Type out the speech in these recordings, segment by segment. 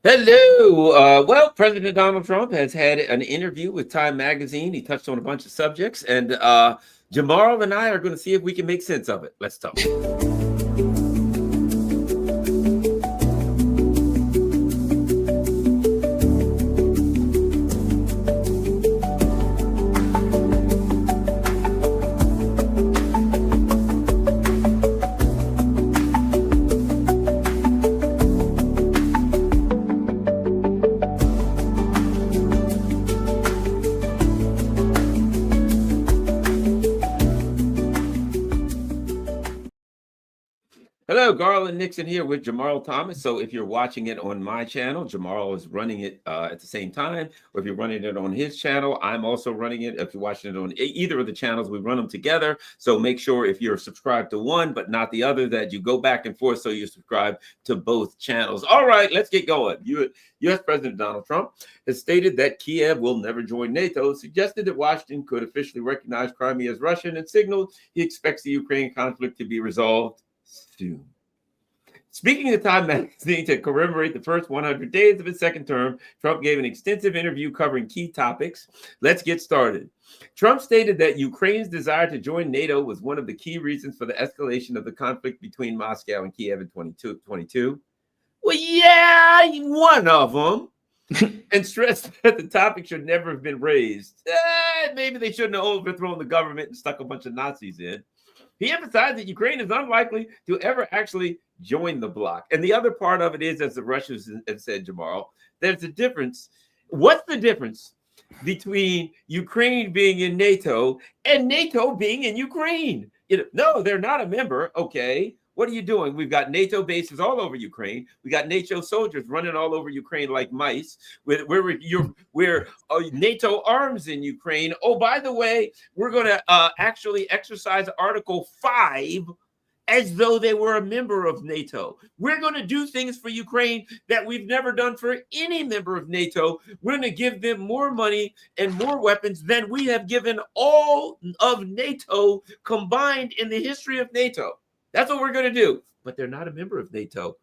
Hello. Well, President Donald Trump has had an interview with Time Magazine. He touched on a bunch of subjects, and Jamarl and I are going to see if we can make sense of it. Let's talk. Hello, Garland Nixon here with Jamarl Thomas. So if you're watching it on my channel, Jamarl is running it at the same time. Or if you're running it on his channel, I'm also running it. If you're watching it on either of the channels, we run them together. So make sure if you're subscribed to one but not the other, that you go back and forth so you subscribe to both channels. All right, let's get going. U.S. President Donald Trump has stated that Kiev will never join NATO, suggested that Washington could officially recognize Crimea as Russian, and signaled he expects the Ukraine conflict to be resolved soon. Speaking to Time Magazine to commemorate the first 100 days of his second term, Trump gave an extensive interview covering key topics. Let's get started. Trump stated that Ukraine's desire to join NATO was one of the key reasons for the escalation of the conflict between Moscow and Kiev in 2022. Well, yeah, one of them. And stressed that the topic should never have been raised. Maybe they shouldn't have overthrown the government and stuck a bunch of Nazis in. He emphasized that Ukraine is unlikely to ever actually join the bloc. And the other part of it is, as the Russians have said, Jamarl, there's a difference. What's the difference between Ukraine being in NATO and NATO being in Ukraine? No, they're not a member. Okay. What are you doing? We've got NATO bases all over Ukraine. We got NATO soldiers running all over Ukraine like mice. We're NATO arms in Ukraine. Oh, by the way, we're going to actually exercise Article 5 as though they were a member of NATO. We're going to do things for Ukraine that we've never done for any member of NATO. We're going to give them more money and more weapons than we have given all of NATO combined in the history of NATO. That's what we're going to do. But they're not a member of NATO.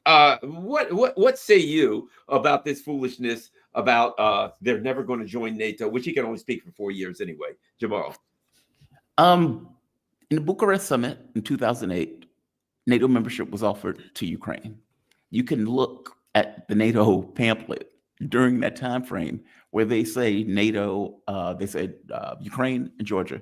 What say you about this foolishness about they're never going to join NATO, which he can only speak for 4 years anyway? Jamarl. In the Bucharest summit in 2008, NATO membership was offered to Ukraine. You can look at the NATO pamphlet during that time frame where they say NATO, they said Ukraine and Georgia,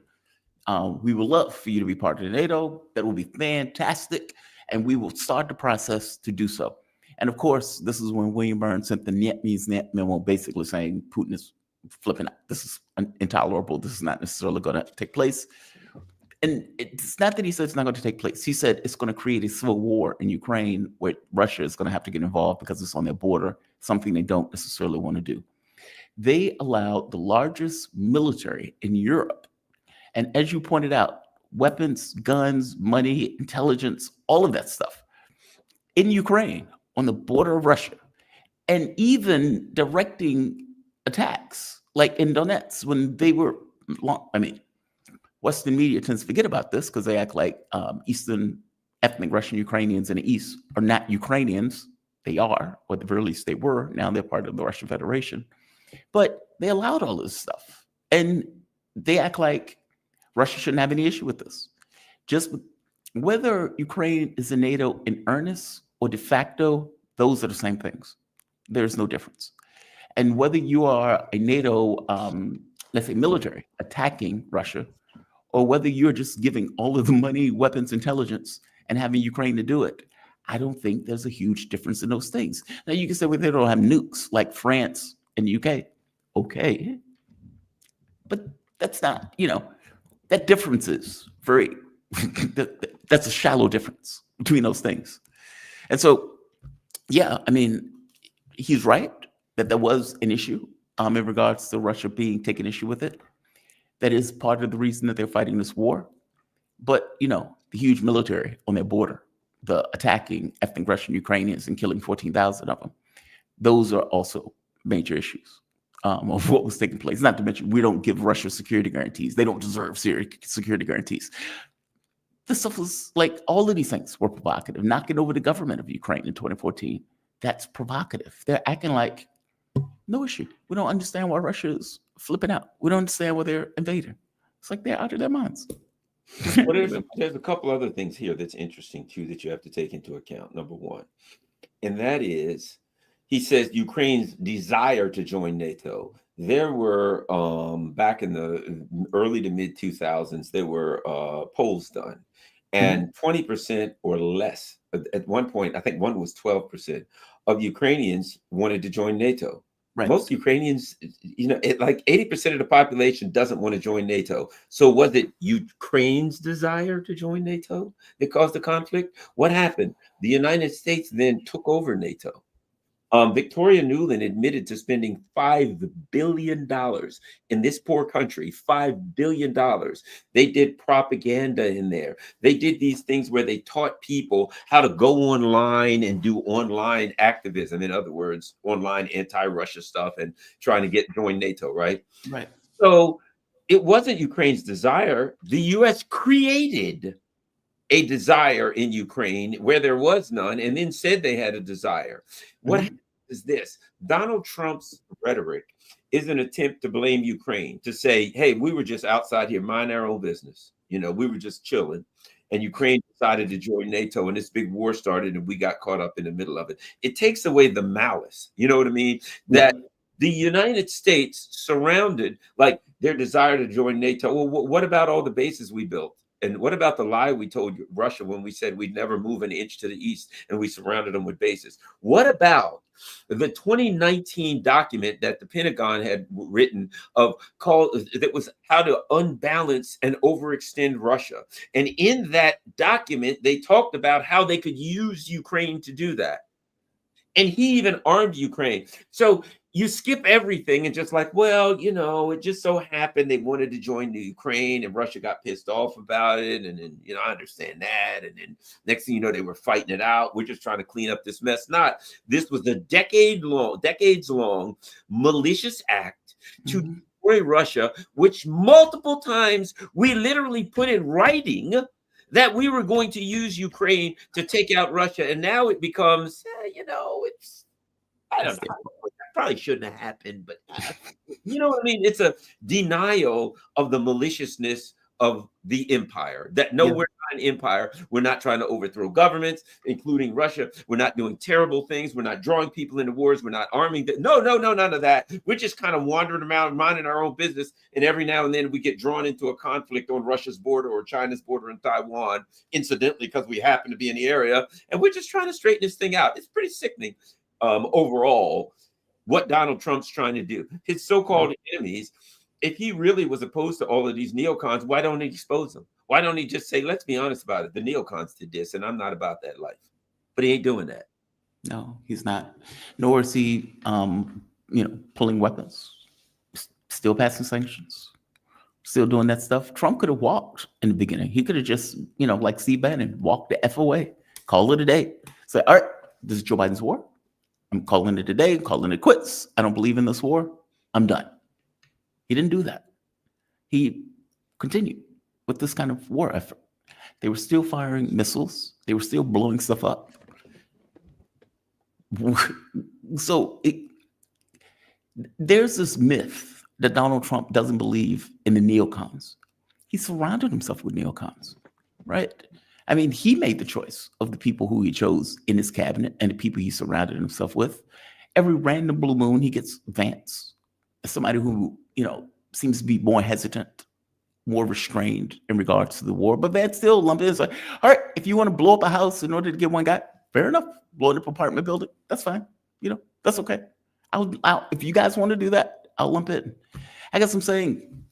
we would love for you to be part of the NATO. That will be fantastic. And we will start the process to do so. And of course, this is when William Burns sent the Net means Net memo, basically saying Putin is flipping out. This is intolerable. This is not necessarily going to take place. And it's not that he said it's not going to take place. He said it's going to create a civil war in Ukraine where Russia is going to have to get involved because it's on their border, something they don't necessarily want to do. They allowed the largest military in Europe. And as you pointed out, weapons, guns, money, intelligence, all of that stuff in Ukraine on the border of Russia, and even directing attacks like in Donetsk when they were, Western media tends to forget about this because they act like Eastern ethnic Russian Ukrainians in the East are not Ukrainians. They are, or at the very least they were. Now they're part of the Russian Federation. But they allowed all this stuff. And they act like Russia shouldn't have any issue with this. Just whether Ukraine is in NATO in earnest or de facto, those are the same things. There's no difference. And whether you are a NATO, let's say military, attacking Russia, or whether you're just giving all of the money, weapons, intelligence, and having Ukraine to do it, I don't think there's a huge difference in those things. Now you can say, well, they don't have nukes like France and the UK. Okay. But that's not, that difference is very, that's a shallow difference between those things. And so, yeah, he's right that there was an issue in regards to Russia taking issue with it. That is part of the reason that they're fighting this war. But, the huge military on their border, the attacking ethnic Russian Ukrainians and killing 14,000 of them, those are also major issues of what was taking place. Not to mention, we don't give Russia security guarantees. They don't deserve security guarantees. This stuff was like, all of these things were provocative. Knocking over the government of Ukraine in 2014, that's provocative. They're acting like no issue. We don't understand why Russia is flipping out. We don't understand why they're invading. It's like they're out of their minds. Well, there's a couple other things here that's interesting too that you have to take into account. Number one, and that is, he says Ukraine's desire to join NATO. There were back in the early to mid 2000s, there were polls done, and 20% or less at one point, I think one was 12% of Ukrainians wanted to join NATO. Right. Most Ukrainians, like 80% of the population doesn't want to join NATO. So was it Ukraine's desire to join NATO that caused the conflict? What happened? The United States then took over NATO. Victoria Nuland admitted to spending $5 billion in this poor country, $5 billion. They did propaganda in there. They did these things where they taught people how to go online and do online activism. In other words, online anti-Russia stuff and trying to join NATO, right? Right. So it wasn't Ukraine's desire. The U.S. created a desire in Ukraine where there was none, and then said they had a desire. What is this? Donald Trump's rhetoric is an attempt to blame Ukraine, to say, hey, we were just outside here, mind our own business. We were just chilling. And Ukraine decided to join NATO, and this big war started, and we got caught up in the middle of it. It takes away the malice. You know what I mean? That the United States surrounded, like, their desire to join NATO. Well, what about all the bases we built? And what about the lie we told Russia when we said we'd never move an inch to the east and we surrounded them with bases? What about the 2019 document that the Pentagon had written that was how to unbalance and overextend Russia? And in that document, they talked about how they could use Ukraine to do that. And he even armed Ukraine. So you skip everything and just like, well, it just so happened they wanted to join the Ukraine and Russia got pissed off about it. And then, I understand that. And then next thing you know, they were fighting it out. We're just trying to clean up this mess. This was a decades-long malicious act to destroy Russia, which multiple times we literally put in writing that we were going to use Ukraine to take out Russia. And now it becomes, I don't know. Probably shouldn't have happened, but you know what I mean? It's a denial of the maliciousness of the empire. That we're not an empire. We're not trying to overthrow governments, including Russia. We're not doing terrible things. We're not drawing people into wars. We're not arming. No, none of that. We're just kind of wandering around, minding our own business. And every now and then we get drawn into a conflict on Russia's border or China's border in Taiwan, incidentally, because we happen to be in the area. And we're just trying to straighten this thing out. It's pretty sickening overall. What Donald Trump's trying to do, his so-called enemies, if he really was opposed to all of these neocons, why don't he expose them? Why don't he just say, let's be honest about it, the neocons did this, and I'm not about that life. But he ain't doing that. No, he's not. Nor is he, pulling weapons, still passing sanctions, still doing that stuff. Trump could have walked in the beginning. He could have just, like Steve Bannon, walked the F away, call it a day. Say, all right, this is Joe Biden's war. I'm calling it a day, calling it quits. I don't believe in this war. I'm done. He didn't do that. He continued with this kind of war effort. They were still firing missiles. They were still blowing stuff up. So there's this myth that Donald Trump doesn't believe in the neocons. He surrounded himself with neocons, right? I mean, he made the choice of the people who he chose in his cabinet and the people he surrounded himself with. Every random blue moon, he gets Vance, somebody who, seems to be more hesitant, more restrained in regards to the war. But Vance still lumped in. It's like, all right, if you want to blow up a house in order to get one guy, fair enough. Blow up an apartment building, that's fine. That's okay. I'll if you guys want to do that, I'll lump it. I guess I'm saying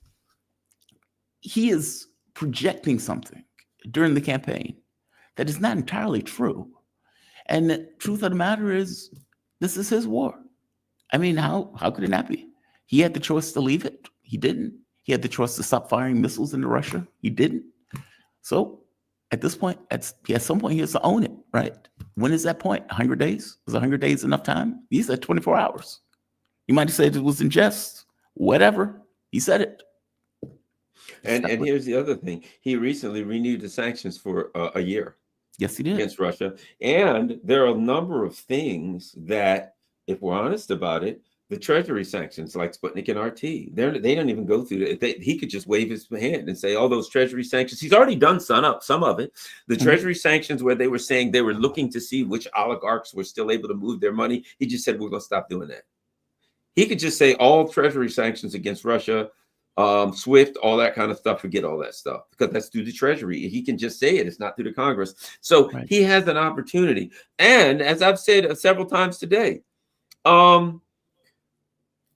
he is projecting something during the campaign that is not entirely true. And the truth of the matter is, this is his war. I mean, how could it not be? He had the choice to leave it. He didn't. He had the choice to stop firing missiles into Russia. He didn't. So at this point, at some point, he has to own it, right? When is that point? 100 days? Was 100 days enough time? He said 24 hours. You might have said it was in jest. Whatever. He said it. And here's the other thing. He recently renewed the sanctions for a year. Yes, he did. against Russia. And there are a number of things that, if we're honest about it, the Treasury sanctions like Sputnik and RT, they don't even go through it. He could just wave his hand and say, all those Treasury sanctions, he's already done some of it. The Treasury sanctions where they were saying they were looking to see which oligarchs were still able to move their money, he just said, we're going to stop doing that. He could just say all Treasury sanctions against Russia, SWIFT, all that kind of stuff, forget all that stuff, because that's through the Treasury. He can just say it. It's not through the Congress. So he has an opportunity. And as I've said several times today,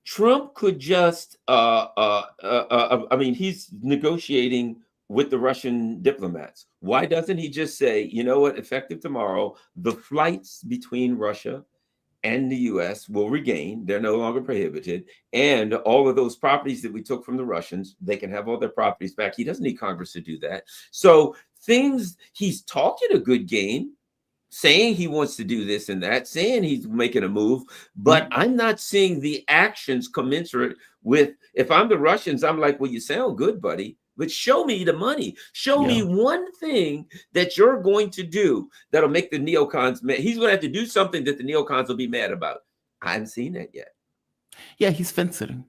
Trump could just, I mean, he's negotiating with the Russian diplomats. Why doesn't he just say, you know what, effective tomorrow, the flights between Russia and the US will regain, they're no longer prohibited, and all of those properties that we took from the Russians, they can have all their properties back. He doesn't need Congress to do that. So he's talking a good game, saying he wants to do this and that, saying he's making a move, but I'm not seeing the actions commensurate with, if I'm the Russians, I'm like, well, you sound good, buddy, but show me the money. Show me one thing that you're going to do that'll make the neocons mad. He's going to have to do something that the neocons will be mad about. I haven't seen that yet. Yeah, he's fence-sitting.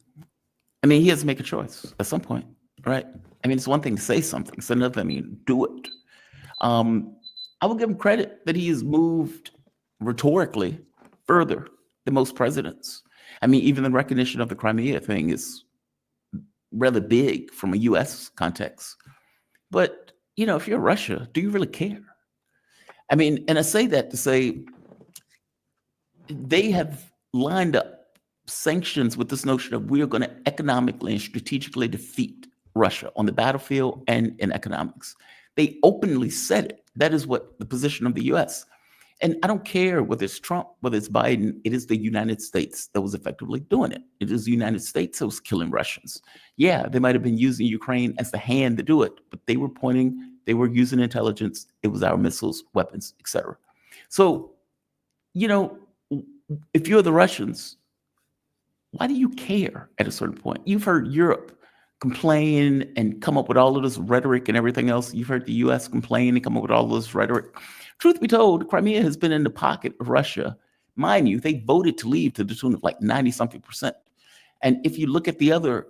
I mean, he has to make a choice at some point, right? I mean, it's one thing to say something. It's another thing, do it. I will give him credit that he has moved rhetorically further than most presidents. I mean, even the recognition of the Crimea thing is rather big from a U.S. context. But, you know, if you're Russia, do you really care? I mean, and I say that to say they have lined up sanctions with this notion of we are going to economically and strategically defeat Russia on the battlefield and in economics. They openly said it. That is what the position of the U.S. And I don't care whether it's Trump, whether it's Biden, it is the United States that was effectively doing it. It is the United States that was killing Russians. Yeah, they might have been using Ukraine as the hand to do it, but they were using intelligence. It was our missiles, weapons, etc. So, you know, if you're the Russians, why do you care at a certain point? You've heard Europe complain and come up with all of this rhetoric and everything else. You've heard the U.S. complain and come up with all of this rhetoric. Truth be told, Crimea has been in the pocket of Russia. Mind you, they voted to leave to the tune of like 90-something%. And if you look at the other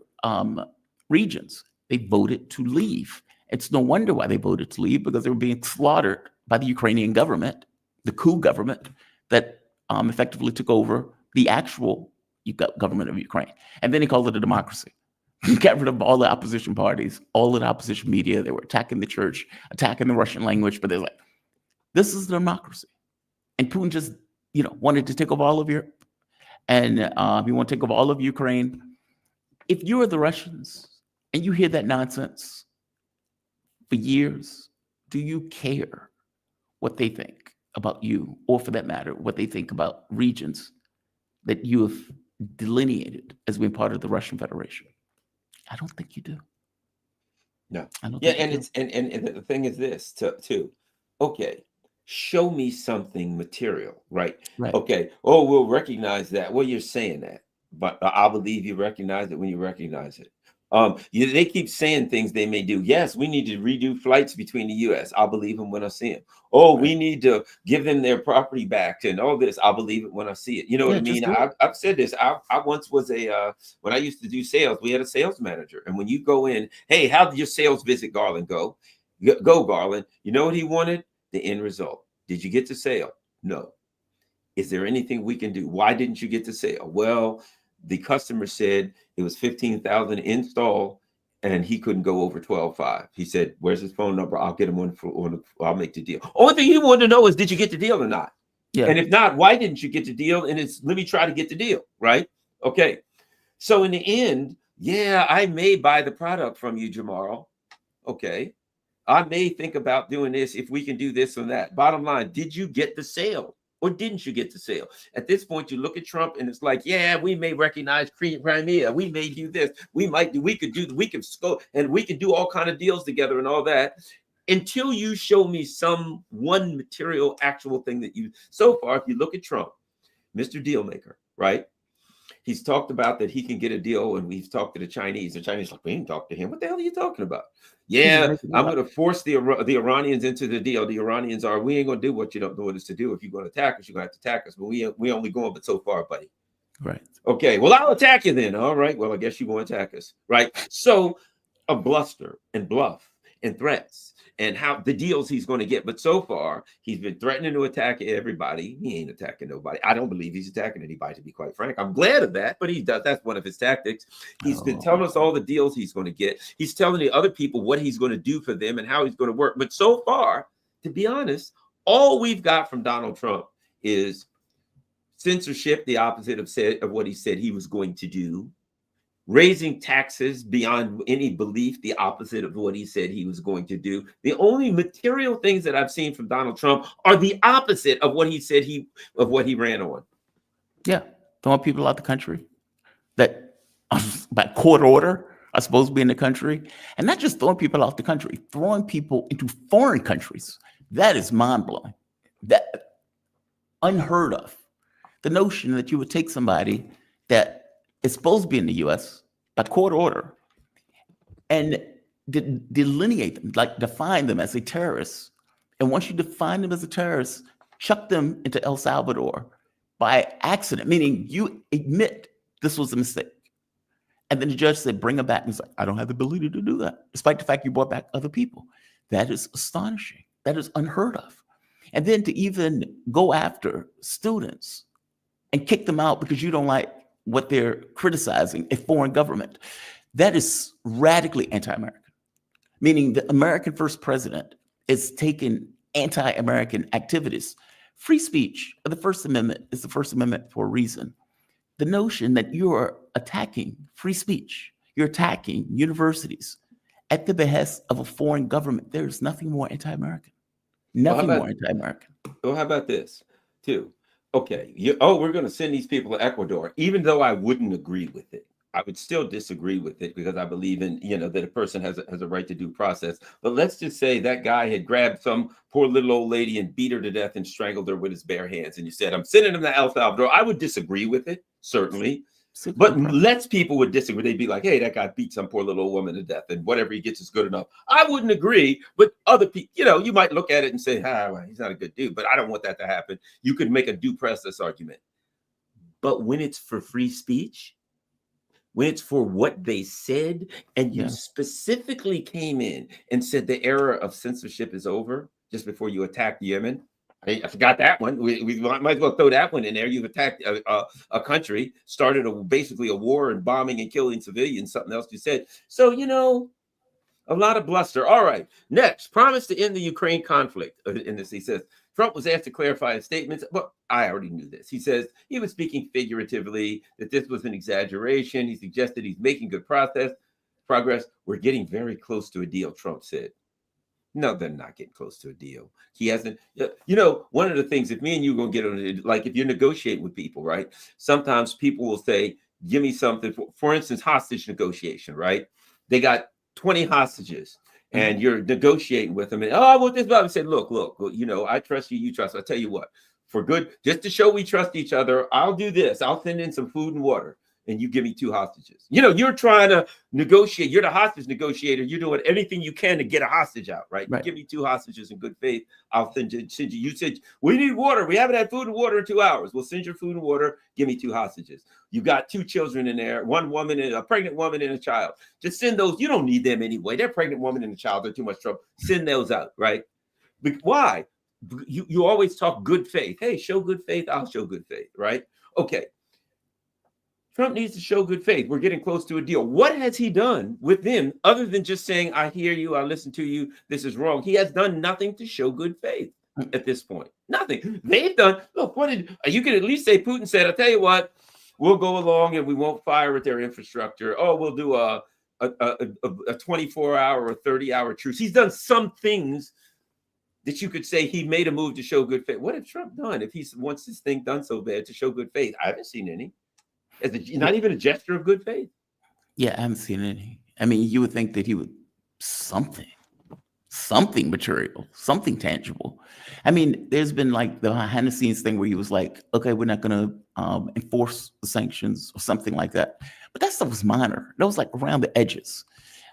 regions, they voted to leave. It's no wonder why they voted to leave, because they were being slaughtered by the Ukrainian government, the coup government that effectively took over the actual government of Ukraine. And then he called it a democracy. He got rid of all the opposition parties, all of the opposition media. They were attacking the church, attacking the Russian language, but they're like, this is democracy. And Putin just, you know, wanted to take over all of Europe. And he wanted to take over all of Ukraine. If you are the Russians and you hear that nonsense for years, do you care what they think about you, or for that matter, what they think about regions that you have delineated as being part of the Russian Federation? I don't think you do. No. I don't Yeah, think and you it's and the thing is this too. Okay, show me something material, right? Right. Okay. Oh, we'll recognize that. Well, you're saying that, but I believe you recognize it when you recognize it. They keep saying things they may do. Yes, we need to redo flights between the U.S. I'll believe them when I see them. Oh, we need to give them their property back and all this. I'll believe it when I see it. You know what I mean? I've said this. I once was when I used to do sales, we had a sales manager. And when you go in, hey, how did your sales visit, Garland, go? Go, Garland. You know what he wanted? The end result. Did you get the sale? No. Is there anything we can do? Why didn't you get the sale? Well, the customer said it was 15,000 install and he couldn't go over 12.5. He said, where's his phone number? I'll get him I'll make the deal. Only thing he wanted to know is, did you get the deal or not? Yeah. And if not, why didn't you get the deal? And let me try to get the deal, right? Okay. So in the end, yeah, I may buy the product from you, Jamarl. Okay. I may think about doing this if we can do this or that. Bottom line, did you get the sale? Or didn't you get the sale? At this point, you look at Trump and it's like, yeah, we may recognize Crimea. We may do this. We could go and we could do all kind of deals together and all that, until you show me one material, actual thing that you, so far, if you look at Trump, Mr. Dealmaker, right? He's talked about that he can get a deal, and we've talked to the Chinese. The Chinese like, we didn't talk to him. What the hell are you talking about? He's just Yeah, making it I'm up. going to force the Iranians into the deal. The Iranians are, we ain't going to do what you don't want us to do. If you're going to attack us, you're going to have to attack us. But we only going but so far, buddy. Right. Okay, well, I'll attack you then. All right, well, I guess you won't attack us, right? So, a bluster and bluff and threats and how the deals he's going to get. But so far, he's been threatening to attack everybody. He ain't attacking nobody. I don't believe he's attacking anybody, to be quite frank. I'm glad of that, but he does. That's one of his tactics. He's been telling us all the deals he's going to get. He's telling the other people what he's going to do for them and how he's going to work. But so far, to be honest, all we've got from Donald Trump is censorship, the opposite of what he said he was going to do. Raising taxes beyond any belief, the opposite of what he said he was going to do. The only material things that I've seen from Donald Trump are the opposite of what he said of what he ran on. Yeah, throwing people out the country that by court order are supposed to be in the country, and not just throwing people out the country, throwing people into foreign countries. That is mind-blowing. That unheard of. The notion that you would take somebody that is supposed to be in the U.S. by court order and delineate them, like define them as a terrorist. And once you define them as a terrorist, chuck them into El Salvador by accident, meaning you admit this was a mistake. And then the judge said, bring them back. And he's like, I don't have the ability to do that, despite the fact you brought back other people. That is astonishing. That is unheard of. And then to even go after students and kick them out because you don't like what they're criticizing, a foreign government, that is radically anti-American. Meaning the American first president is taking anti-American activities. Free speech, the First Amendment, is the First Amendment for a reason. The notion that you are attacking free speech, you're attacking universities at the behest of a foreign government, there's nothing more anti-American. Nothing more anti-American. Well, how about this, too? Okay, we're going to send these people to Ecuador, even though I wouldn't agree with it. I would still disagree with it because I believe in, that a person has a right to due process. But let's just say that guy had grabbed some poor little old lady and beat her to death and strangled her with his bare hands. And you said, I'm sending him to El Salvador. I would disagree with it, certainly. But less people would disagree. They'd be like, hey, that guy beat some poor little old woman to death and whatever he gets is good enough. I wouldn't agree. But other people, you might look at it and say, well, he's not a good dude, but I don't want that to happen. You could make a due process argument. But when it's for free speech, when it's for what they said, and you specifically came in and said the era of censorship is over just before you attacked Yemen. I forgot that one. We might as well throw that one in there. You've attacked a country, started basically a war and bombing and killing civilians, something else you said. So, a lot of bluster. All right. Next, promise to end the Ukraine conflict. In this, he says, Trump was asked to clarify his statements. Well, I already knew this. He says he was speaking figuratively, that this was an exaggeration. He suggested he's making good progress. We're getting very close to a deal, Trump said. No, they're not getting close to a deal. He hasn't. One of the things, if me and you are going to get on it, like if you're negotiating with people, right? Sometimes people will say, give me something. For instance, hostage negotiation, right? They got 20 hostages and you're negotiating with them. And, I want this. But I said, look, I trust you. You trust. I'll tell you what, for good, just to show we trust each other, I'll do this. I'll send in some food and water. And you give me 2 hostages. You're trying to negotiate. You're the hostage negotiator. You're doing anything you can to get a hostage out, right? You give me 2 hostages in good faith. I'll send you. You said, we need water. We haven't had food and water in 2 hours. We'll send your food and water. Give me 2 hostages. You got 2 children in there, one woman, and a pregnant woman and a child. Just send those. You don't need them anyway. They're pregnant woman and a child. They're too much trouble. Send those out, right? But why? You always talk good faith. Hey, show good faith. I'll show good faith, right? Okay. Trump needs to show good faith. We're getting close to a deal. What has he done with them other than just saying, I hear you, I listen to you, this is wrong? He has done nothing to show good faith at this point. Nothing. They've done, look, you can at least say Putin said, I'll tell you what, we'll go along and we won't fire at their infrastructure. We'll do a 24-hour or 30-hour truce. He's done some things that you could say he made a move to show good faith. What has Trump done if he wants this thing done so bad to show good faith? I haven't seen any. Not even a gesture of good faith. Yeah, I haven't seen any. I mean, you would think that he would something. something material, something tangible. I mean, there's been like the behind the scenes thing where he was like, okay, we're not going to enforce the sanctions or something like that. But that stuff was minor. That was like around the edges.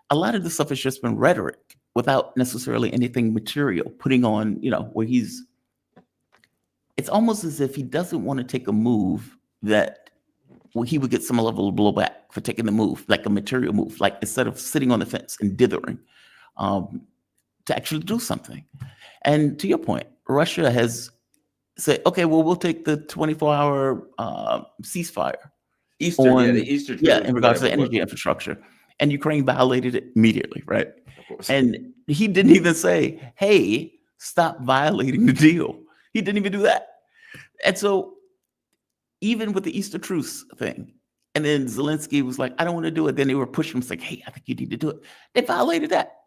A lot of this stuff has just been rhetoric without necessarily anything material, putting on, where it's almost as if he doesn't want to take a move that he would get some level of blowback for taking the move, like a material move, like instead of sitting on the fence and dithering, to actually do something. And to your point, Russia has said, okay, well, we'll take the 24-hour ceasefire. The Easter Trilogy, in regards to energy infrastructure. And Ukraine violated it immediately, right? Of course. And he didn't even say, hey, stop violating the deal. He didn't even do that. And so even with the Easter truce thing, and then Zelensky was like, I don't want to do it. Then they were pushing him, it's like, hey, I think you need to do it. They violated that.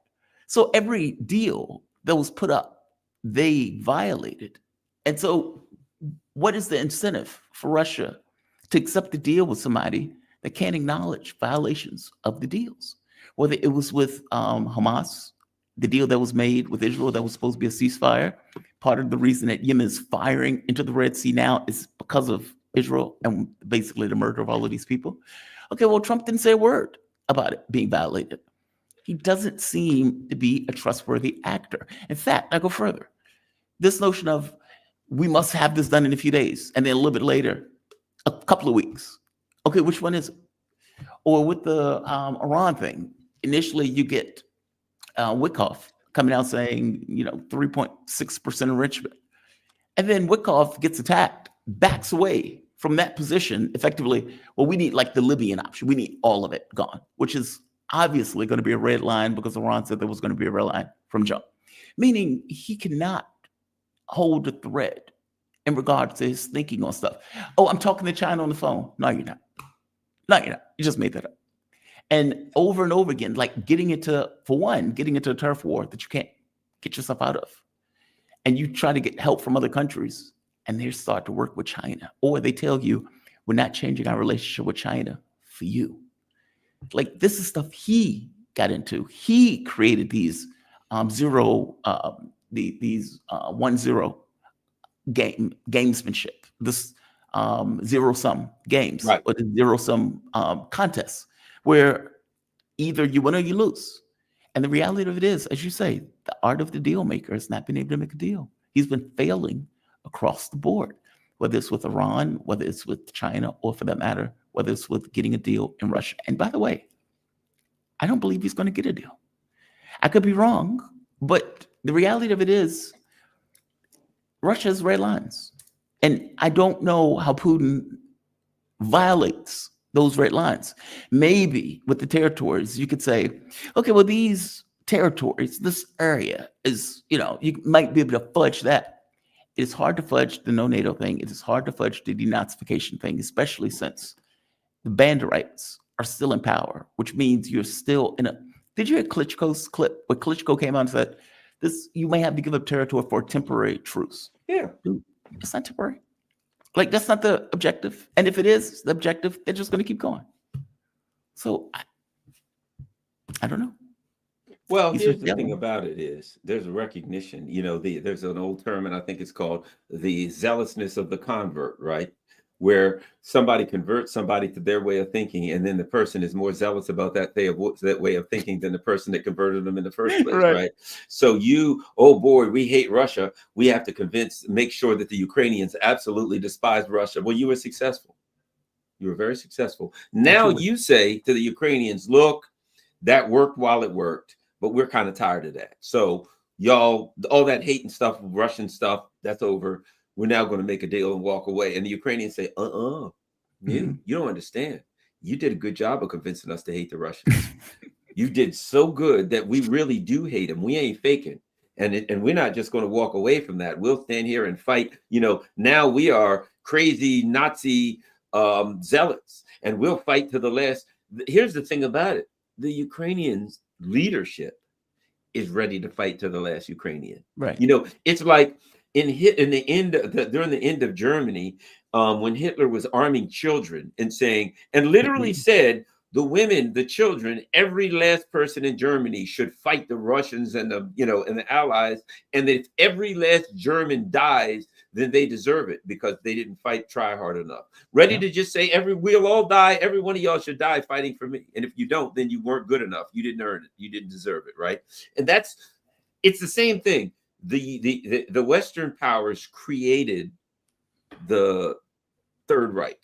So every deal that was put up, they violated. And so what is the incentive for Russia to accept the deal with somebody that can't acknowledge violations of the deals? Whether it was with Hamas, the deal that was made with Israel that was supposed to be a ceasefire. Part of the reason that Yemen is firing into the Red Sea now is because of Israel and basically the murder of all of these people. Okay, well, Trump didn't say a word about it being violated. He doesn't seem to be a trustworthy actor. In fact, I go further. This notion of we must have this done in a few days, and then a little bit later, a couple of weeks. Okay, which one is it? Or with the Iran thing, initially you get Wickoff coming out saying, 3.6% enrichment. And then Wickoff gets attacked, backs away from that position effectively. Well, we need like the Libyan option. We need all of it gone, which is obviously going to be a red line because Iran said there was going to be a red line from jump. Meaning he cannot hold the thread in regards to his thinking on stuff. Oh, I'm talking to China on the phone. No, you're not. No, you're not. You just made that up. And over again, like getting into a turf war that you can't get yourself out of. And you try to get help from other countries and they start to work with China. Or they tell you, we're not changing our relationship with China for you. Like this is stuff he got into. He created these 1-0 gamesmanship, this zero-sum games, right, or the zero-sum contests, where either you win or you lose. And the reality of it is, as you say, the art of the deal maker has not been able to make a deal. He's been failing across the board, whether it's with Iran, whether it's with China, or for that matter, whether it's with getting a deal in Russia. And by the way, I don't believe he's going to get a deal. I could be wrong, but the reality of it is Russia has red lines. And I don't know how Putin violates those red lines. Maybe with the territories, you could say, okay, well, these territories, this area is, you might be able to fudge that. It's hard to fudge the no NATO thing. It is hard to fudge the denazification thing, especially since the Banderites are still in power, which means you're still in a. Did you hear Klitschko's clip where Klitschko came out and said, you may have to give up territory for a temporary truce? Yeah. Dude, it's not temporary. Like, that's not the objective. And if it is the objective, they're just going to keep going. So, I don't know. Well, here's the thing about it is there's a recognition, there's an old term, and I think it's called the zealousness of the convert, right? Where somebody converts somebody to their way of thinking, and then the person is more zealous about that way of thinking than the person that converted them in the first place, right? So oh boy, we hate Russia. We have to make sure that the Ukrainians absolutely despise Russia. Well, you were successful. You were very successful. Now you say to the Ukrainians, look, that worked while it worked, but we're kind of tired of that. So y'all, all that hate and stuff, Russian stuff, that's over. We're now going to make a deal and walk away. And the Ukrainians say, you don't understand. You did a good job of convincing us to hate the Russians. You did so good that we really do hate them. We ain't faking. And we're not just going to walk away from that. We'll stand here and fight. Now we are crazy Nazi zealots, and we'll fight to the last. Here's the thing about it. The Ukrainians leadership is ready to fight to the last Ukrainian. Right. It's like during the end of Germany, when Hitler was arming children and literally said, the women, the children, every last person in Germany should fight the Russians and the, and the Allies. And if every last German dies, then they deserve it because they didn't try hard enough. Ready to just say, we'll all die. Every one of y'all should die fighting for me. And if you don't, then you weren't good enough. You didn't earn it. You didn't deserve it, right? And it's the same thing. The Western powers created the Third Reich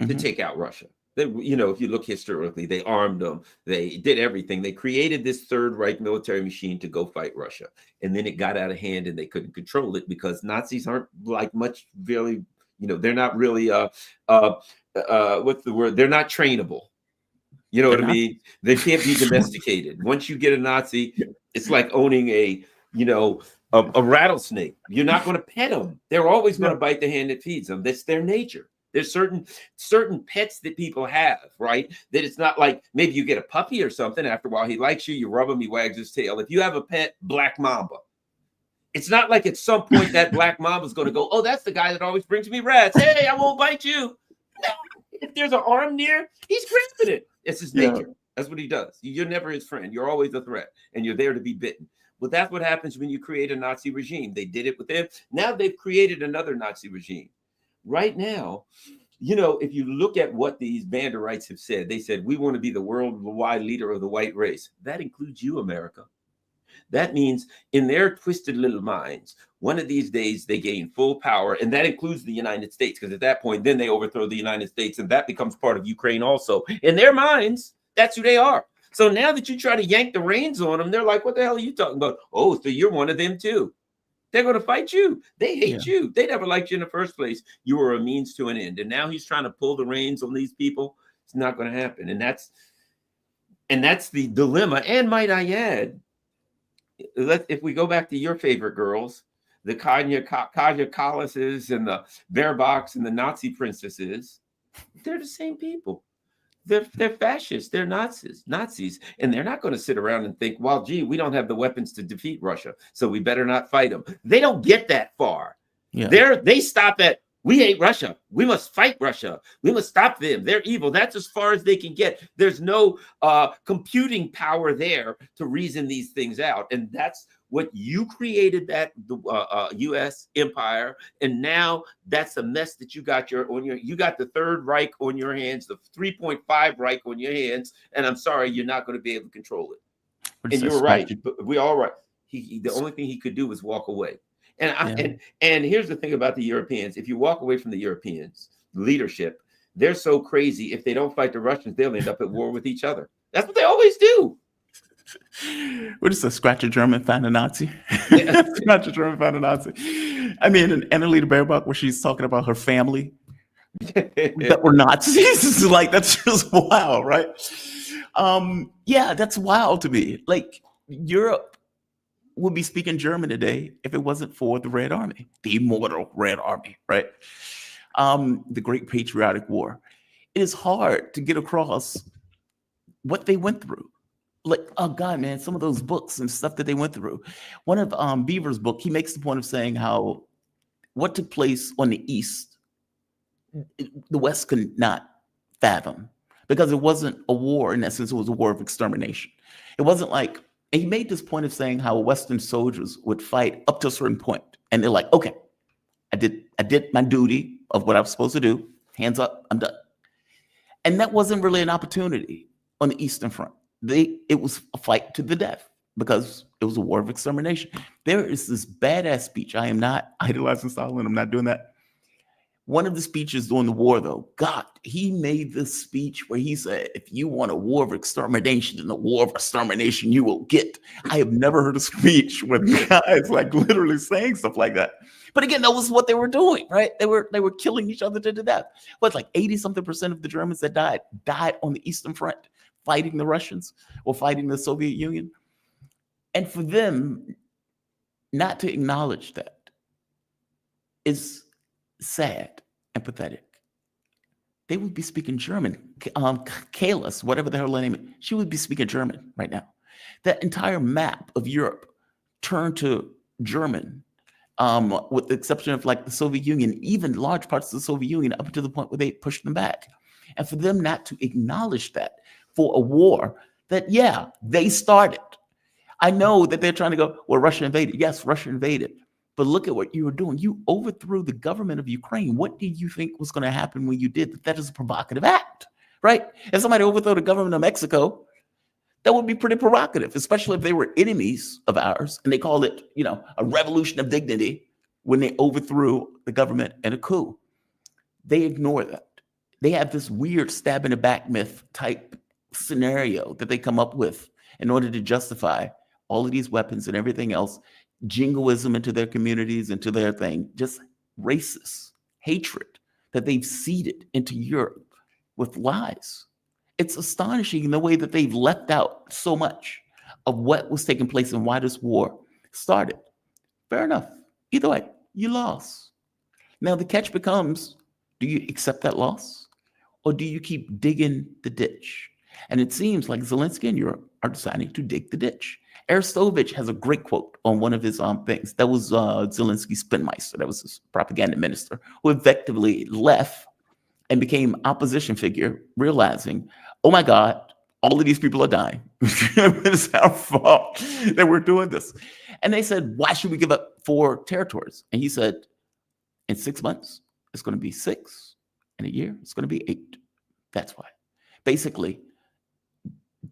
to take out Russia. If you look historically, they armed them, they did everything. They created this Third Reich military machine to go fight Russia. And then it got out of hand and they couldn't control it because Nazis aren't like much really, they're not really, what's the word? They're not trainable. You know what I mean? They can't be domesticated. Once you get a Nazi, it's like owning a rattlesnake. You're not going to pet them. They're always going to bite the hand that feeds them. That's their nature. There's certain pets that people have, right? That it's not like maybe you get a puppy or something. After a while, he likes you, you rub him, he wags his tail. If you have a pet, black mamba, it's not like at some point that black mamba is going to go, oh, that's the guy that always brings me rats. Hey, I won't bite you. No, if there's an arm near, he's grabbing it. It's his nature. That's what he does. You're never his friend. You're always a threat, and you're there to be bitten. But that's what happens when you create a Nazi regime. They did it with them. Now they've created another Nazi regime. Right now, if you look at what these Banderites have said, they said, we want to be the worldwide leader of the white race. That includes you, America. That means in their twisted little minds, one of these days they gain full power, and that includes the United States, because at that point, then they overthrow the United States, and that becomes part of Ukraine also. In their minds, that's who they are. So now that you try to yank the reins on them, they're like, what the hell are you talking about? Oh, so you're one of them too. They're going to fight you. They hate you. They never liked you in the first place. You were a means to an end. And now he's trying to pull the reins on these people. It's not going to happen. And that's the dilemma. And might I add, if we go back to your favorite girls, the Kaja Kallases and the Baerbachs and the Nazi princesses, they're the same people. They're fascists. They're Nazis. And they're not going to sit around and think, well, gee, we don't have the weapons to defeat Russia, so we better not fight them. They don't get that far. They stop at, we hate Russia. We must fight Russia. We must stop them. They're evil. That's as far as they can get. There's no computing power there to reason these things out. And that's what you created, that the U.S. empire, and now that's a mess that you got you got the Third Reich on your hands, the 3.5 Reich on your hands, and I'm sorry, you're not going to be able to control it. And you're right, but we're all right. The only thing he could do was walk away. And here's the thing about the Europeans: if you walk away from the Europeans leadership, they're so crazy. If they don't fight the Russians, they'll end up at war with each other. That's what they always do. What is a scratch a German, find a Nazi? Scratch a German, find a Nazi. I mean, in Annalena Baerbock, where she's talking about her family that were Nazis, like, that's just wild, right? That's wild to me. Like, Europe would be speaking German today if it wasn't for the Red Army, the immortal Red Army, right? The Great Patriotic War. It is hard to get across what they went through. Like, oh God, man, some of those books and stuff that they went through. One of Beaver's book, he makes the point of saying how what took place on the East, the West could not fathom, because it wasn't a war. In essence, it was a war of extermination. It wasn't like, and he made this point of saying how Western soldiers would fight up to a certain point, and they're like, okay, I did my duty of what I was supposed to do. Hands up, I'm done. And that wasn't really an opportunity on the Eastern Front. It was a fight to the death, because it was a war of extermination. There is this badass speech. I am not idolizing Stalin. I'm not doing that. One of the speeches during the war, though, God, he made this speech where he said, if you want a war of extermination, then the war of extermination you will get. I have never heard a speech where the guys like literally saying stuff like that. But again, that was what they were doing, right? They were killing each other to death. What's like 80-something% of the Germans that died on the Eastern Front, fighting the Russians or fighting the Soviet Union. And for them not to acknowledge that is sad and pathetic. They would be speaking German. Kalis, whatever the hell her name is, she would be speaking German right now. That entire map of Europe turned to German, with the exception of like the Soviet Union, even large parts of the Soviet Union, up to the point where they pushed them back. And for them not to acknowledge that for a war that, yeah, they started. I know that they're trying to go, well, Russia invaded. Yes, Russia invaded. But look at what you were doing. You overthrew the government of Ukraine. What did you think was going to happen when you did that? That is a provocative act, right? If somebody overthrew the government of Mexico, that would be pretty provocative, especially if they were enemies of ours and they called it, a revolution of dignity when they overthrew the government in a coup. They ignore that. They have this weird stab in the back myth type scenario that they come up with in order to justify all of these weapons and everything else, jingoism into their communities, into their thing, just racist hatred that they've seeded into Europe with lies. It's astonishing the way that they've left out so much of what was taking place and why this war started. Fair enough. Either way, you lost. Now the catch becomes, do you accept that loss or do you keep digging the ditch? And it seems like Zelensky and Europe are deciding to dig the ditch. Arestovich has a great quote on one of his things. That was Zelensky's spinmeister. That was his propaganda minister who effectively left and became opposition figure, realizing, oh my God, all of these people are dying. It's our fault that we're doing this. And they said, why should we give up 4 territories? And he said, in 6 months, it's going to be 6. In a year, it's going to be 8. That's why. Basically,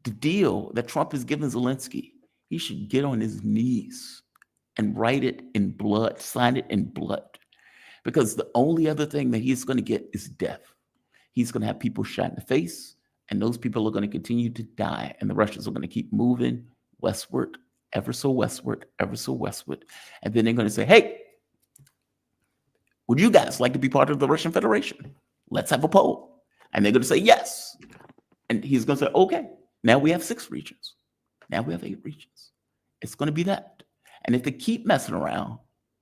the deal that Trump has given Zelensky, he should get on his knees and write it in blood, sign it in blood. Because the only other thing that he's going to get is death. He's going to have people shot in the face, and those people are going to continue to die. And the Russians are going to keep moving westward, ever so westward, ever so westward. And then they're going to say, hey, would you guys like to be part of the Russian Federation? Let's have a poll. And they're going to say yes. And he's going to say, okay, now we have 6 regions. Now we have 8 regions. It's going to be that. And if they keep messing around,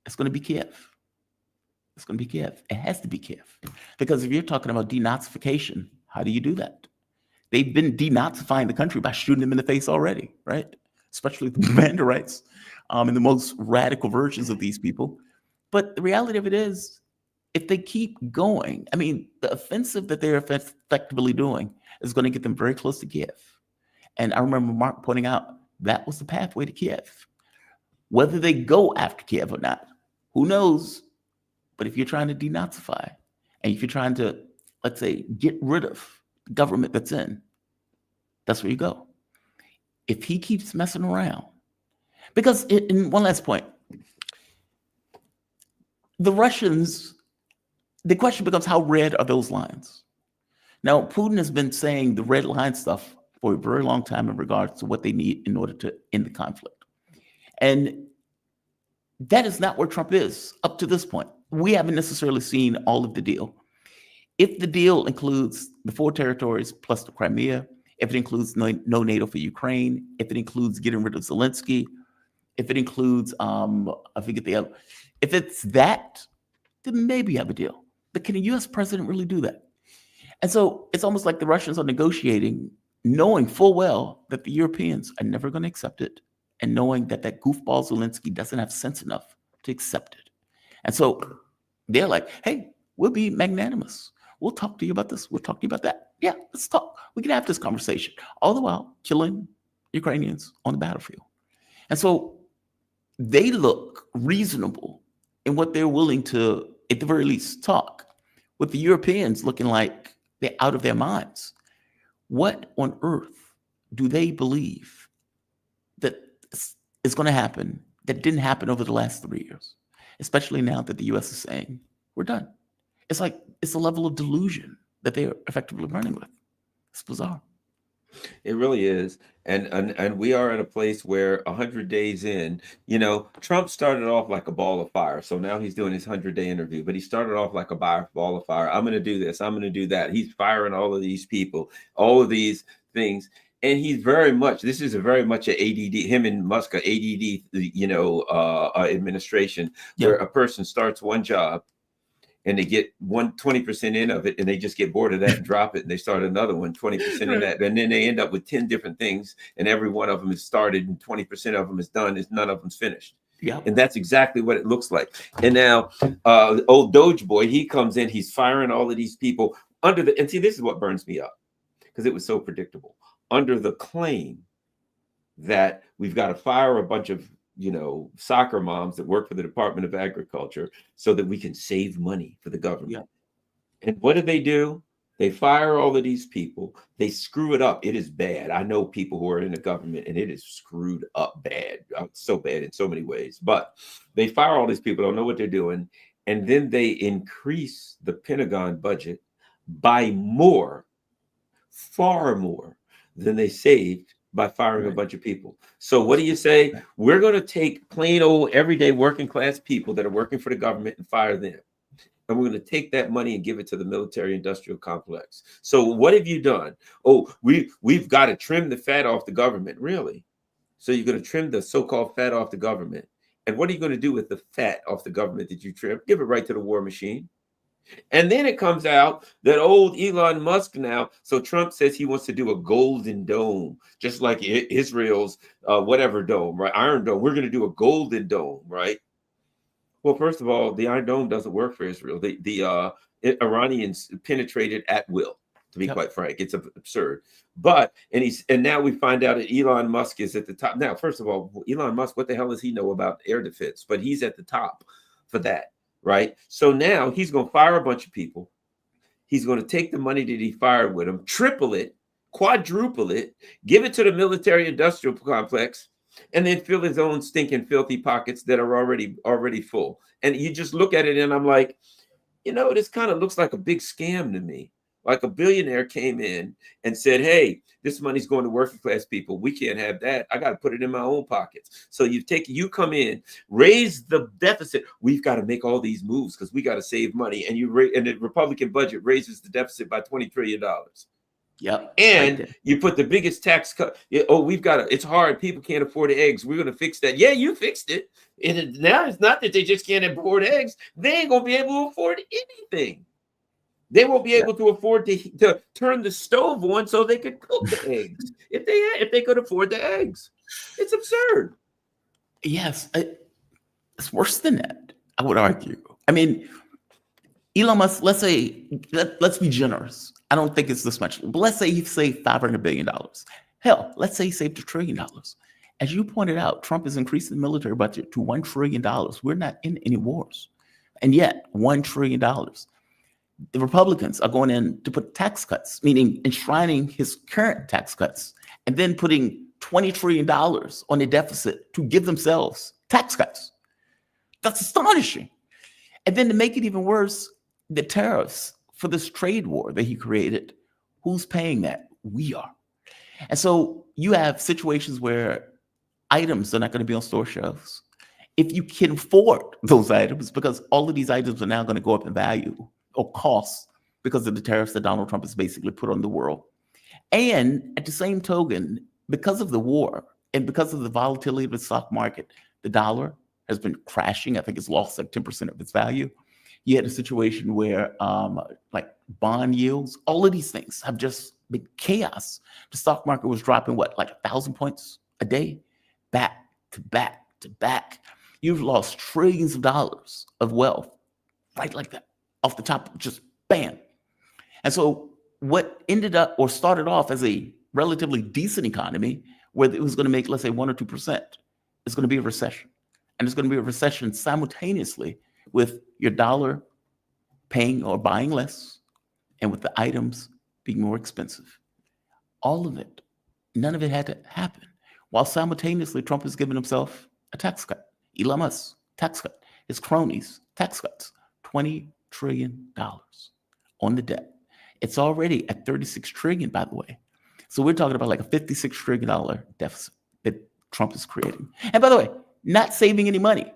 it's going to be Kiev. It's going to be Kiev. It has to be Kiev. Because if you're talking about denazification, how do you do that? They've been denazifying the country by shooting them in the face already, right? Especially the Banderites and the most radical versions of these people. But the reality of it is, if they keep going, I mean, the offensive that they're effectively doing is going to get them very close to Kiev. And I remember Mark pointing out that was the pathway to Kiev. Whether they go after Kiev or not, who knows? But if you're trying to denazify, and if you're trying to, let's say, get rid of the government that's in, that's where you go. If he keeps messing around, because in one last point, the Russians, the question becomes, how red are those lines? Now, Putin has been saying the red line stuff for a very long time in regards to what they need in order to end the conflict. And that is not where Trump is up to this point. We haven't necessarily seen all of the deal. If the deal includes the 4 territories plus the Crimea, if it includes no NATO for Ukraine, if it includes getting rid of Zelensky, if it includes, I forget the other, if it's that, then maybe you have a deal. But can a U.S. president really do that? And so it's almost like the Russians are negotiating, knowing full well that the Europeans are never going to accept it, and knowing that that goofball Zelensky doesn't have sense enough to accept it. And so they're like, hey, we'll be magnanimous. We'll talk to you about this. We'll talk to you about that. Yeah, let's talk. We can have this conversation. All the while killing Ukrainians on the battlefield. And so they look reasonable in what they're willing to, at the very least, talk, with the Europeans looking like they're out of their minds. What on earth do they believe that is going to happen that didn't happen over the last 3 years, especially now that the U.S. is saying, we're done? It's like, it's a level of delusion that they're effectively running with. It's bizarre. It really is. And we are at a place where 100 days in, Trump started off like a ball of fire. So now he's doing his 100-day interview, but he started off like a ball of fire. I'm going to do this. I'm going to do that. He's firing all of these people, all of these things. And he's very much, this is a very much an ADD, him and Musk, ADD, administration, where a person starts one job and they get 20% in of it, and they just get bored of that and drop it, and they start another one, 20% in that, and then they end up with 10 different things, and every one of them is started, and 20% of them is done, none of them's finished. Yeah. And that's exactly what it looks like. And now old Doge boy, he comes in, he's firing all of these people under the, and see, this is what burns me up because it was so predictable, under the claim that we've got to fire a bunch of, soccer moms that work for the Department of Agriculture so that we can save money for the government. Yeah. And what do? They fire all of these people. They screw it up. It is bad. I know people who are in the government, and it is screwed up bad. So bad in so many ways. But they fire all these people, don't know what they're doing. And then they increase the Pentagon budget by more, far more than they saved by firing a bunch of people. So what do you say? We're going to take plain old everyday working class people that are working for the government and fire them. And we're going to take that money and give it to the military industrial complex. So what have you done? Oh, we've got to trim the fat off the government. Really? So you're going to trim the so-called fat off the government. And what are you going to do with the fat off the government that you trim? Give it right to the war machine. And then it comes out that old Elon Musk now, so Trump says he wants to do a golden dome, just like Israel's whatever dome, right? Iron Dome. We're going to do a golden dome, right? Well, first of all, the Iron Dome doesn't work for Israel. The Iranians penetrated at will, to be quite frank. It's absurd. But, and now we find out that Elon Musk is at the top. Now, first of all, Elon Musk, what the hell does he know about air defense? But he's at the top for that. Right. So now he's going to fire a bunch of people. He's going to take the money that he fired with him, triple it, quadruple it, give it to the military industrial complex, and then fill his own stinking filthy pockets that are already full. And you just look at it and I'm like, this kind of looks like a big scam to me. Like a billionaire came in and said, hey, this money's going to working class people. We can't have that. I got to put it in my own pockets. So you come in, raise the deficit. We've got to make all these moves because we got to save money. And and the Republican budget raises the deficit by $20 trillion. Yep. And right you put the biggest tax cut. Oh, it's hard. People can't afford the eggs. We're going to fix that. Yeah, you fixed it. And now it's not that they just can't afford eggs. They ain't going to be able to afford anything. They won't be able to afford to turn the stove on so they could cook the eggs if they could afford the eggs. It's absurd. Yes, it's worse than that, I would argue. I mean, Elon Musk, let's be generous. I don't think it's this much, but let's say he saved $500 billion. Hell, let's say he saved $1 trillion. As you pointed out, Trump is increasing the military budget to $1 trillion. We're not in any wars. And yet, $1 trillion. The Republicans are going in to put tax cuts, meaning enshrining his current tax cuts, and then putting $20 trillion on the deficit to give themselves tax cuts. That's astonishing. And then to make it even worse, the tariffs for this trade war that he created, who's paying that? We are. And so you have situations where items are not going to be on store shelves. If you can afford those items, because all of these items are now going to go up in value or cost because of the tariffs that Donald Trump has basically put on the world. And at the same token, because of the war and because of the volatility of the stock market, the dollar has been crashing. I think it's lost like 10% of its value. You had a situation where like bond yields, all of these things have just been chaos. The stock market was dropping like 1,000 points a day, back to back to back. You've lost trillions of dollars of wealth, right like that, off the top, just bam. And so what ended up or started off as a relatively decent economy where it was going to make, let's say, 1 or 2%, is going to be a recession. And it's going to be a recession simultaneously with your dollar paying or buying less and with the items being more expensive. All of it, none of it had to happen. While simultaneously, Trump has given himself a tax cut. Elon Musk, tax cut. His cronies, tax cuts. $20 trillion on the debt. It's already at $36 trillion, by the way. So we're talking about like a $56 trillion deficit that Trump is creating. And by the way, not saving any money.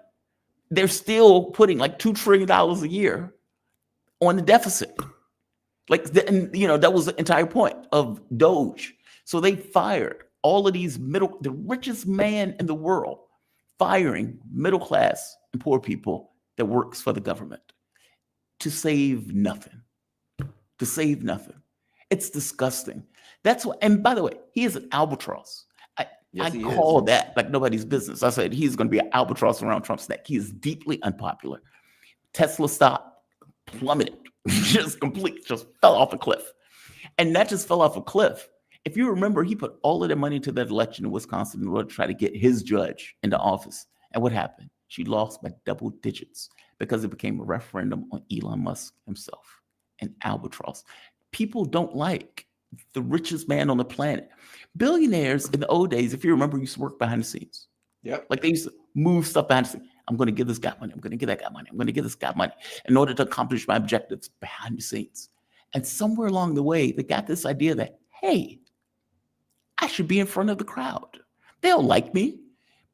They're still putting like $2 trillion a year on the deficit. That was the entire point of Doge. So they fired all of these the richest man in the world, firing middle class and poor people that works for the government to save nothing. To save nothing. It's disgusting. That's what, and by the way, he is an albatross. Yes, I he is. call that like nobody's business. I said he's going to be an albatross around Trump's neck. He is deeply unpopular. Tesla stock plummeted, just fell off a cliff. And that just fell off a cliff. If you remember, he put all of their money into that election in Wisconsin in order to try to get his judge into office. And what happened? She lost by double digits because it became a referendum on Elon Musk himself, an albatross. People don't like the richest man on the planet. Billionaires in the old days, if you remember, used to work behind the scenes. Yep. Like they used to move stuff behind the scenes. I'm going to give this guy money. I'm going to give that guy money. I'm going to give this guy money in order to accomplish my objectives behind the scenes. And somewhere along the way, they got this idea that, hey, I should be in front of the crowd. They'll like me.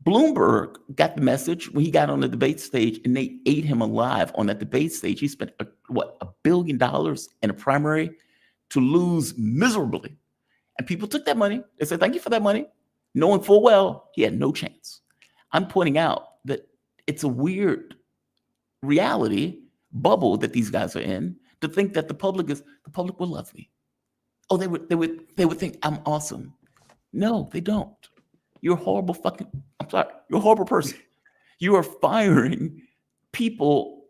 Bloomberg got the message when he got on the debate stage and they ate him alive on that debate stage. He spent, $1 billion in a primary to lose miserably. And people took that money. They said, thank you for that money, knowing full well he had no chance. I'm pointing out that it's a weird reality bubble that these guys are in to think that the public will love me. Oh, they would think I'm awesome. No, they don't. You're a horrible you're a horrible person. You are firing people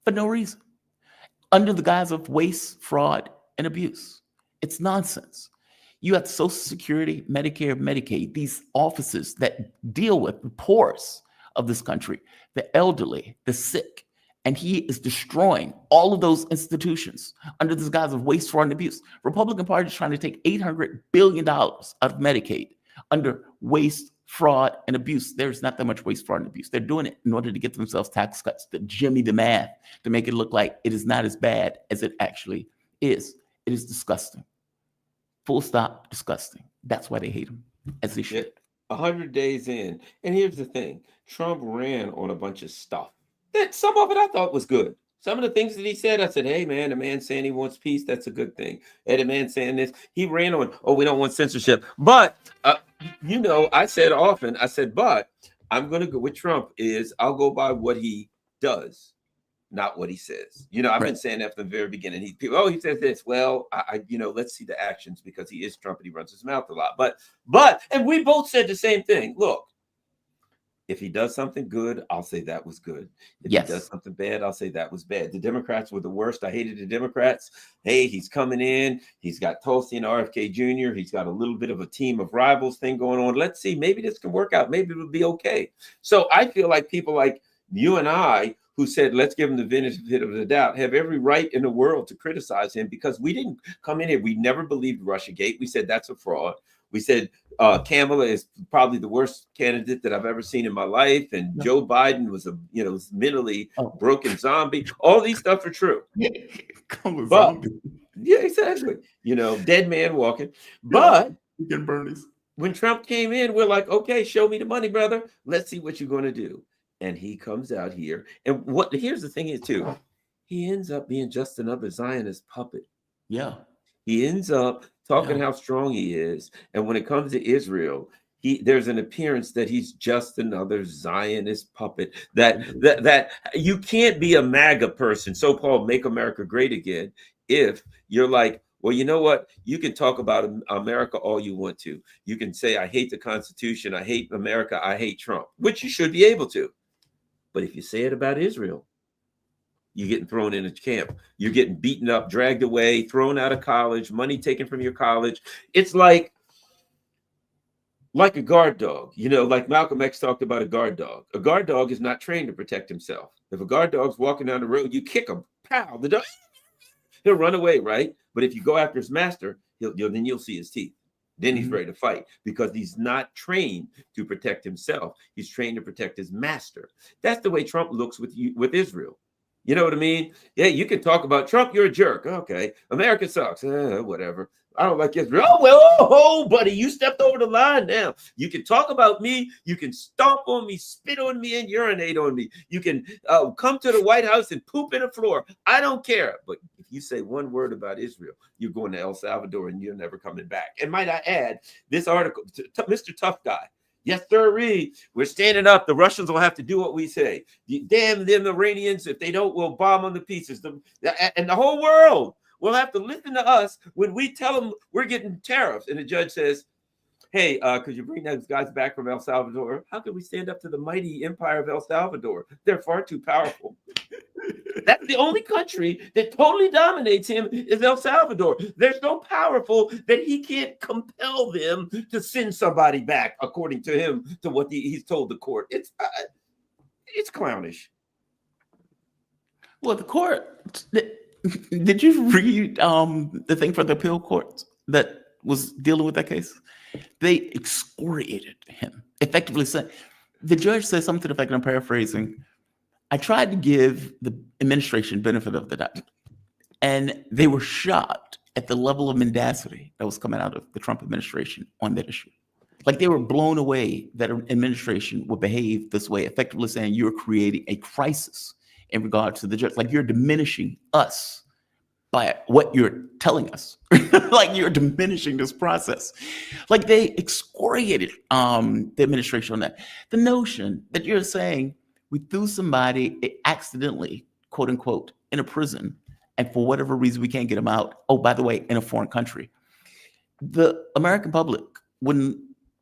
for no reason under the guise of waste, fraud, and abuse. It's nonsense. You have Social Security, Medicare, Medicaid, these offices that deal with the poorest of this country, the elderly, the sick, and he is destroying all of those institutions under this guise of waste, fraud, and abuse. Republican Party is trying to take $800 billion out of Medicaid under waste, fraud, and abuse. There's not that much waste, fraud, and abuse. They're doing it in order to get themselves tax cuts, to jimmy the math, to make it look like it is not as bad as it actually is. It is disgusting. Full stop, disgusting. That's why they hate him, as they should. 100 days in. And here's the thing. Trump ran on a bunch of stuff. That some of it I thought was good. Some of the things that he said, I said, hey, man, the man saying he wants peace, that's a good thing. And the man saying this, he ran on, oh, we don't want censorship. But, I said often, but I'm going to go with Trump is I'll go by what he does, not what he says. I've been saying that from the very beginning. He says this. Well, let's see the actions because he is Trump and he runs his mouth a lot. But, and we both said the same thing. Look, if he does something good, I'll say that was good. If he does something bad, I'll say that was bad. The Democrats were the worst. I hated the Democrats. Hey, he's coming in. He's got Tulsi and RFK Jr. He's got a little bit of a team of rivals thing going on. Let's see. Maybe this can work out. Maybe it'll be okay. So I feel like people like you and I who said, let's give him the benefit of the doubt, have every right in the world to criticize him because we didn't come in here. We never believed Russiagate. We said that's a fraud. We said Kamala is probably the worst candidate that I've ever seen in my life. And Joe Biden was a mentally broken zombie. All these stuff are true. Zombie. Yeah, exactly. Dead man walking. But when Trump came in, we're like, okay, show me the money, brother. Let's see what you're going to do. And he comes out here. And here's the thing is too, he ends up being just another Zionist puppet. Yeah. He ends up talking how strong he is. And when it comes to Israel, there's an appearance that he's just another Zionist puppet, that you can't be a MAGA person, so-called Make America Great Again, if you're like, well, you know what? You can talk about America all you want to. You can say, I hate the Constitution. I hate America. I hate Trump, which you should be able to. But if you say it about Israel, you're getting thrown in a camp. You're getting beaten up, dragged away, thrown out of college, money taken from your college. It's like a guard dog, like Malcolm X talked about a guard dog. A guard dog is not trained to protect himself. If a guard dog's walking down the road, you kick him, pow, the dog, he'll run away, right? But if you go after his master, then you'll see his teeth. Then he's ready to fight because he's not trained to protect himself. He's trained to protect his master. That's the way Trump looks with Israel. You know what I mean? Yeah, you can talk about Trump. You're a jerk. Okay. America sucks. Whatever. I don't like Israel. Oh, well, buddy, you stepped over the line now. You can talk about me. You can stomp on me, spit on me, and urinate on me. You can come to the White House and poop in the floor. I don't care. But if you say one word about Israel, you're going to El Salvador and you're never coming back. And might I add, this article, Mr. Tough Guy, yes, sir, we're standing up. The Russians will have to do what we say. Damn them Iranians. If they don't, we'll bomb them to pieces. And the whole world will have to listen to us when we tell them we're getting tariffs. And the judge says, Hey, could you bring those guys back from El Salvador? How can we stand up to the mighty empire of El Salvador? They're far too powerful. That's the only country that totally dominates him is El Salvador. They're so powerful that he can't compel them to send somebody back, according to him, to what he's told the court. It's clownish. Well, the court. Did you read the thing for the appeal court that was dealing with that case? They excoriated him, effectively saying, the judge said something to the effect, and I'm paraphrasing, I tried to give the administration benefit of the doubt, and they were shocked at the level of mendacity that was coming out of the Trump administration on that issue. Like they were blown away that an administration would behave this way, effectively saying you're creating a crisis in regard to the judge. Like you're diminishing us by what you're telling us. Like you're diminishing this process. Like they excoriated the administration on that. The notion that you're saying we threw somebody accidentally, quote unquote, in a prison, and for whatever reason we can't get them out. Oh, by the way, in a foreign country. The American public wouldn't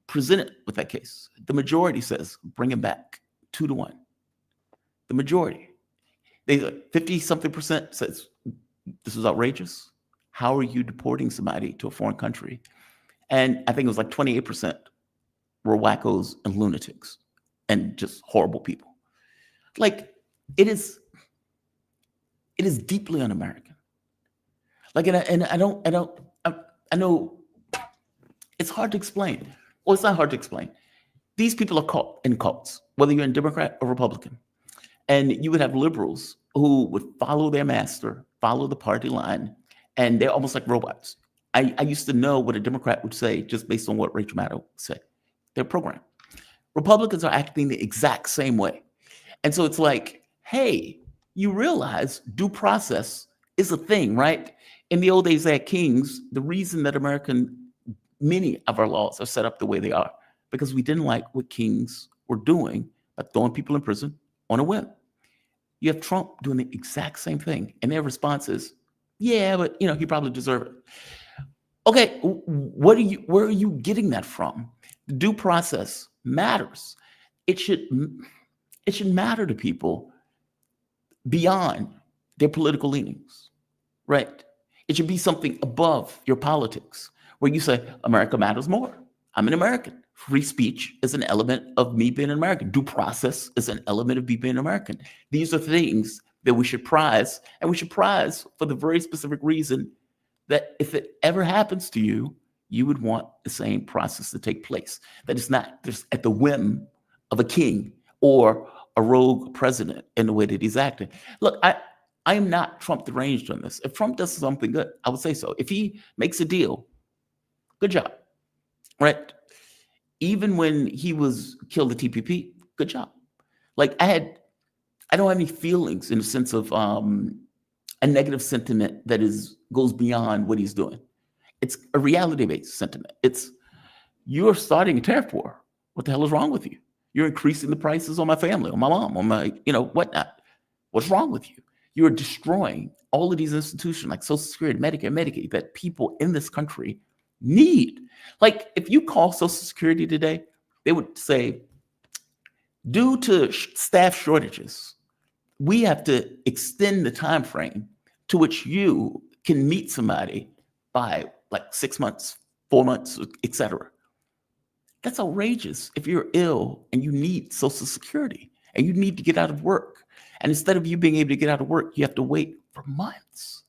present it with that case. The majority says bring him back 2-1. The majority. They 50-something% says this is outrageous. How are you deporting somebody to a foreign country? And I think it was like 28% were wackos and lunatics and just horrible people. Like it is deeply un-American. Like, I know it's hard to explain. Well, it's not hard to explain. These people are caught in cults, whether you're a Democrat or Republican. And you would have liberals who would follow their master, follow the party line, and they're almost like robots. I used to know what a Democrat would say just based on what Rachel Maddow said. They're programmed. Republicans are acting the exact same way. And so it's like, hey, you realize due process is a thing, right? In the old days, they had kings. The reason that many of our laws are set up the way they are, because we didn't like what kings were doing by throwing people in prison on a whim. You have Trump doing the exact same thing, and their response is, yeah, but he probably deserved it. Okay, where are you getting that from? The due process matters. It should matter to people beyond their political leanings, right? It should be something above your politics, where you say, America matters more. I'm an American. Free speech is an element of me being an American. Due process is an element of me being an American. These are things that we should prize, and we should prize for the very specific reason that if it ever happens to you, you would want the same process to take place. That it's not just at the whim of a king or a rogue president in the way that he's acting. Look, I am not Trump deranged on this. If Trump does something good, I would say so. If he makes a deal, good job, right? Even when he was killed at TPP, good job. Like I don't have any feelings in the sense of a negative sentiment that goes beyond what he's doing. It's a reality-based sentiment. It's you're starting a tariff war. What the hell is wrong with you? You're increasing the prices on my family, on my mom, on my, whatnot. What's wrong with you? You're destroying all of these institutions like Social Security, Medicare, Medicaid that people in this country need. Like if you call Social Security today, they would say, due to staff shortages, we have to extend the time frame to which you can meet somebody by like 6 months, 4 months, etc. That's outrageous if you're ill and you need Social Security and you need to get out of work. And instead of you being able to get out of work, you have to wait for months.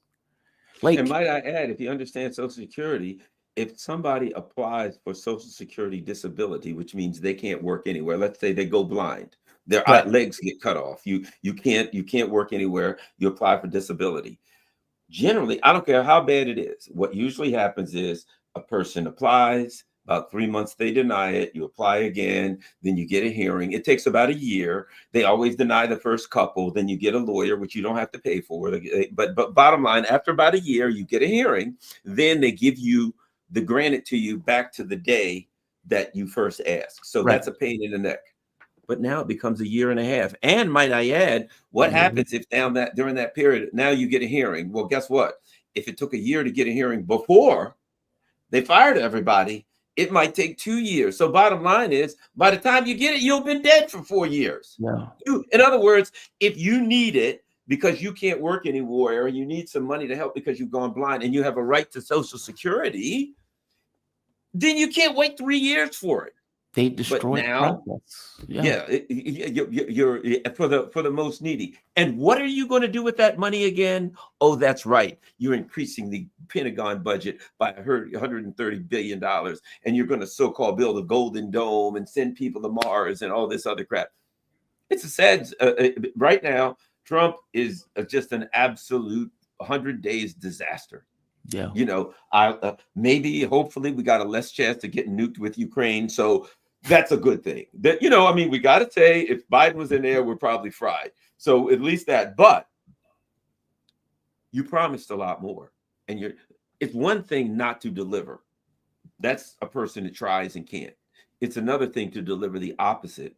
And might I add, if you understand Social Security, if somebody applies for Social Security disability, which means they can't work anywhere, let's say they go blind, their legs get cut off, you can't work anywhere, you apply for disability. Generally, I don't care how bad it is. What usually happens is a person applies, about 3 months they deny it, you apply again, then you get a hearing. It takes about a year. They always deny the first couple, then you get a lawyer, which you don't have to pay for. But bottom line, after about a year, you get a hearing, then they give you the granted to you back to the day that you first asked. So that's a pain in the neck. But now it becomes a year and a half. And might I add, what happens if during that period, now you get a hearing? Well, guess what? If it took a year to get a hearing before they fired everybody, It might take 2 years. So bottom line is, by the time you get it, you'll been dead for 4 years. Yeah. In other words, if you need it because you can't work anymore, or you need some money to help because you've gone blind and you have a right to Social Security, then you can't wait 3 years for it. They But destroyed the now, process. yeah, you're for the most needy. And what are you going to do with that money again? Oh, that's right. You're increasing the Pentagon budget by $130 billion, and you're going to so-called build a golden dome and send people to Mars and all this other crap. It's a sad. Right now, Trump is just an absolute 100 days disaster. Yeah. You know, maybe, hopefully, we got a less chance to get nuked with Ukraine. So that's a good thing. That, you know, I mean, we got to say, if Biden was in there, we're probably fried. So at least that. But you promised a lot more, and it's one thing not to deliver. That's a person that tries and can't. It's another thing to deliver the opposite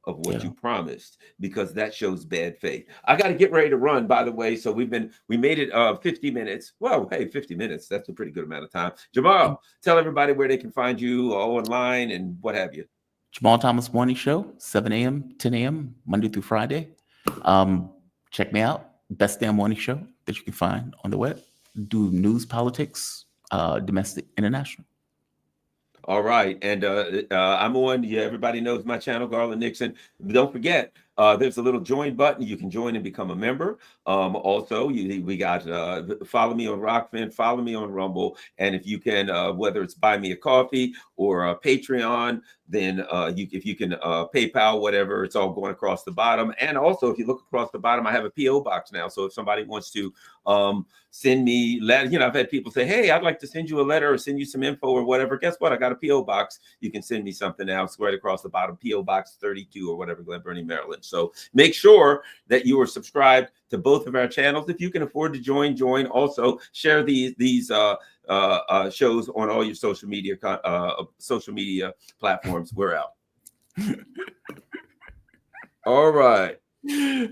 of what you promised, because that shows bad faith. I got to get ready to run, by the way. So we made it 50 minutes. Well, hey, 50 minutes, that's a pretty good amount of time. Jamarl, tell everybody where they can find you online and what have you. Jamarl Thomas Morning Show, 7 a.m., 10 a.m., Monday through Friday. Check me out. Best damn morning show that you can find on the web. Do news, politics, domestic, international. All right. And I'm on, yeah, everybody knows my channel, Garland Nixon. Don't forget, there's a little join button. You can join and become a member. Also, we got follow me on Rockfin, follow me on Rumble. And if you can, whether it's buy me a coffee or Patreon, then if you can PayPal, whatever, it's all going across the bottom. And also, if you look across the bottom, I have a P.O. box now. So if somebody wants to send me letter, you know, I've had people say, hey, I'd like to send you a letter or send you some info or whatever. Guess what? I got a P.O. box. You can send me something now. It's right across the bottom, P.O. Box 32 or whatever, Glen Burnie, Maryland. So make sure that you are subscribed to both of our channels. If you can afford to join. Also, share these shows on all your social media platforms. We're out. All right.